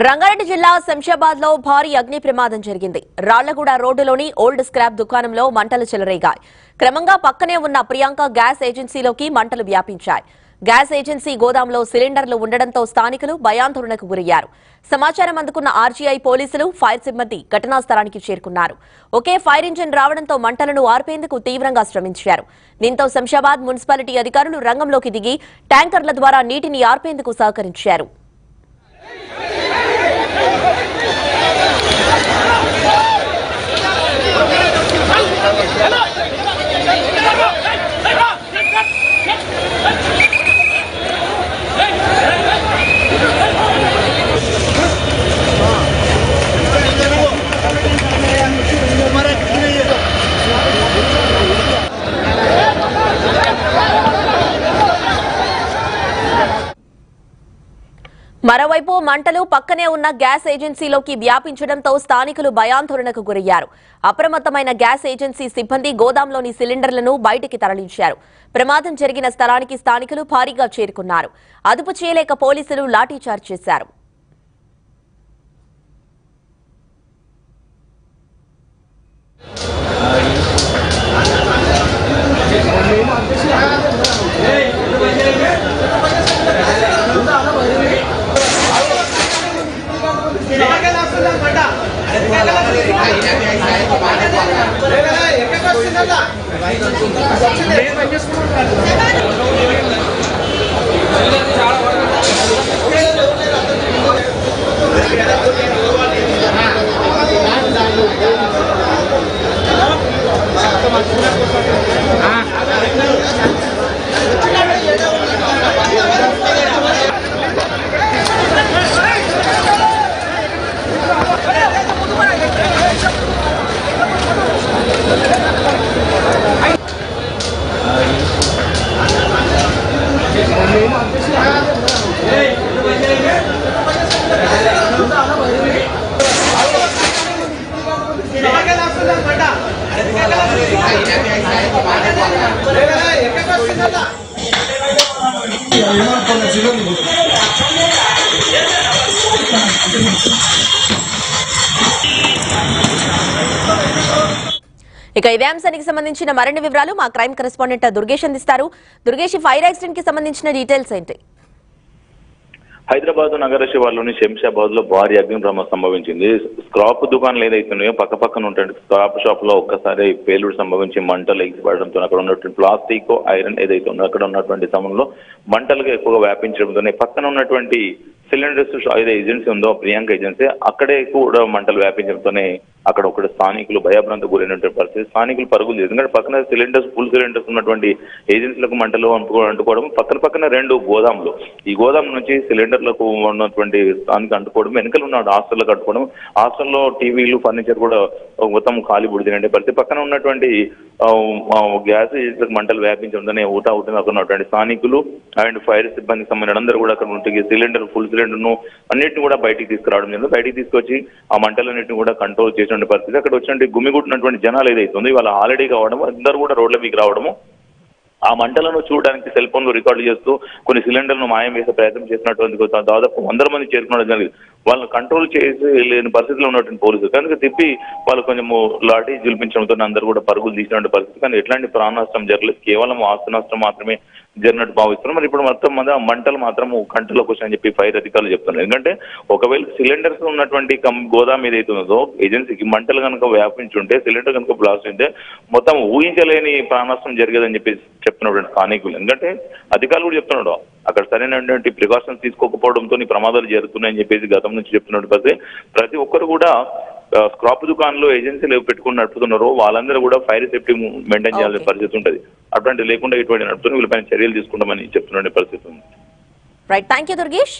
రంగారెడ్డి జిల్లా శంషాబాద్ లో భారీ అగ్ని ప్రమాదం జరిగింది. రాళ్లగూడ రోడ్డులోని ఓల్డ్ స్క్రాప్ దుకాణంలో మంటలు చెలరేగాయి. క్రమంగా పక్కనే ఉన్న ప్రియాంక గ్యాస్ ఏజెన్సీలోకి మంటలు వ్యాపించాయి. గ్యాస్ ఏజెన్సీ గోదాంలో సిలిండర్లు ఉండడంతో స్థానికులు భయాందోళనకు గురయ్యారు. సమాచారం అందుకున్న ఆర్జీఐ పోలీసులు, ఫైర్ సిబ్బంది ఘటనా స్థలానికి చేరుకున్నారు. ఒకే ఫైర్ ఇంజిన్ రావడంతో మంటలను ఆర్పేందుకు తీవ్రంగా శ్రమించారు. దీంతో శంషాబాద్ మున్సిపాలిటీ అధికారులు రంగంలోకి దిగి ట్యాంకర్ల ద్వారా నీటిని ఆర్పేందుకు సహకరించారు. మరోవైపు మంటలు పక్కనే ఉన్న గ్యాస్ ఏజెన్సీలోకి వ్యాపించడంతో స్థానికులు భయాందోళనకు గురయ్యారు. అప్రమత్తమైన గ్యాస్ ఏజెన్సీ సిబ్బంది గోదాంలోని సిలిండర్లను బయటికి తరలించారు. ప్రమాదం జరిగిన స్థలానికి స్థానికులు భారీగా చేరుకున్నారు. అదుపు చేయలేక పోలీసులు లాఠీచార్జ్ చేశారు. ఇక ఇదే అంశానికి సంబంధించిన మరిన్ని వివరాలు మా క్రైమ్ కరెస్పాండెంట్ దుర్గేష్ అందిస్తారు. దుర్గేష్, ఫైర్ యాక్సిడెంట్ కి సంబంధించిన డీటెయిల్స్ ఏంటి? హైదరాబాద్ నగర శివార్లోని శంషాబాద్ లో భారీ అగ్ని ప్రమాదం సంభవించింది. స్క్రాప్ దుకాణాలు ఏదైతున్నాయో పక్కన ఉంటే స్క్రాప్ షాప్ లో ఒక్కసారి పేలుడు సంభవించి మంటలు ఎగిసిపడడంతో అక్కడ ఉన్నటువంటి ప్లాస్టిక్, ఐరన్ ఏదైతే ఉందో అక్కడ ఉన్నటువంటి సమయంలో మంటలుగా ఎక్కువగా వ్యాపించడంతోనే పక్కన ఉన్నటువంటి సిలిండర్స్ ఏదైతే ఏజెన్సీ ఉందో ప్రియాంక ఏజెన్సీ అక్కడే కూడా మంటలు వ్యాపించడంతోనే అక్కడ ఒకటి స్థానికులు భయభ్రాంతి గురైనటువంటి పరిస్థితి. స్థానికులు పరుగులు చేసి ఎందుకంటే పక్కన సిలిండర్స్, ఫుల్ సిలిండర్స్ ఉన్నటువంటి ఏజెన్సీలకు మంటలు అంటుకోవడం పక్కన రెండు గోదాములు. ఈ గోదాం నుంచి సిలిండర్లకు ఉన్నటువంటి స్థానిక అంటుకోవడం, వెనుకలు ఉన్న హాస్టల్లకు అంటుకోవడం, హాస్టల్లో టీవీలు, ఫర్నిచర్ కూడా మొత్తం ఖాళీ బుడిదినంటే పరిస్థితి. పక్కన ఉన్నటువంటి గ్యాస్ ఏజెన్సీలకు మంటలు వ్యాపించడంతోనే ఊటా అక్కడ ఉన్నటువంటి స్థానికులు అండ్ ఫైర్ సిబ్బందికి సంబంధించిన అందరూ కూడా అక్కడ ఉంటే సిలిండర్, ఫుల్ సిలిండర్ను అన్నింటిని కూడా బయటికి తీసుకురావడం జరిగింది. బయటికి తీసుకొచ్చి ఆ మంటలన్నింటిని కూడా కంట్రోల్ చేసిన పరిస్థితి. అక్కడ వచ్చినటువంటి గుమిగుట్టినటువంటి జనాలు ఏదైతుంది ఇవాళ హాలిడే కావడం, అందరూ కూడా రోడ్ల మీకు రావడము, ఆ మంటలను చూడడానికి సెల్ ఫోన్లు రికార్డు చేస్తూ కొన్ని సిలిండర్ను మాయం చేసే ప్రయత్నం చేసినటువంటి దాదాపు 100 మంది చేరుకోవడం జరిగింది. వాళ్ళని కంట్రోల్ చేసి లేని పరిస్థితిలో ఉన్నటువంటి పోలీసులు కనుక తిప్పి వాళ్ళు కొంచెము లాఠీ జులిపించడంతో అందరూ కూడా పరుగులు తీసినటువంటి పరిస్థితి. కానీ ఎట్లాంటి ప్రాణ నష్టం జరగలేదు, కేవలం ఆస్తి నష్టం మాత్రమే జరిగినట్టు భావిస్తున్నాం. మరి ఇప్పుడు మొత్తం మంది ఆ మంటలు మాత్రం కంట్రోల్లోకి వచ్చాయని చెప్పి ఫైర్ అధికారులు చెప్తున్నారు. ఎందుకంటే ఒకవేళ సిలిండర్స్ ఉన్నటువంటి గోదాం ఏదైతే ఉన్నదో ఏజెన్సీకి మంటలు కనుక వ్యాపించుంటే, సిలిండర్ కనుక బ్లాస్ట్ అయితే మొత్తం ఊహించలేని ప్రాణ నష్టం జరిగేదని చెప్పి చెప్తున్నటువంటి స్థానికులు. ఎందుకంటే అధికారులు కూడా చెప్తున్నాడు అక్కడ సరైనటువంటి ప్రికాషన్స్ తీసుకోకపోవడంతో ప్రమాదాలు జరుగుతున్నాయని చెప్పేసి గతం నుంచి చెప్తున్నట్టు పరిస్థితి. ప్రతి ఒక్కరు కూడా స్క్రాప్ దుకాణంలో ఏజెన్సీలు పెట్టుకుని నడుపుతున్నారో వాళ్ళందరూ కూడా ఫైర్ సేఫ్టీ మెయింటైన్ చేయాల్సిన పరిస్థితి ఉంటుంది. అటువంటి లేకుండా ఇటువంటి నడుపుతున్న వీళ్ళపైన చర్యలు తీసుకుంటామని చెప్తున్న పరిస్థితి ఉంది. Right, thank you Durgesh.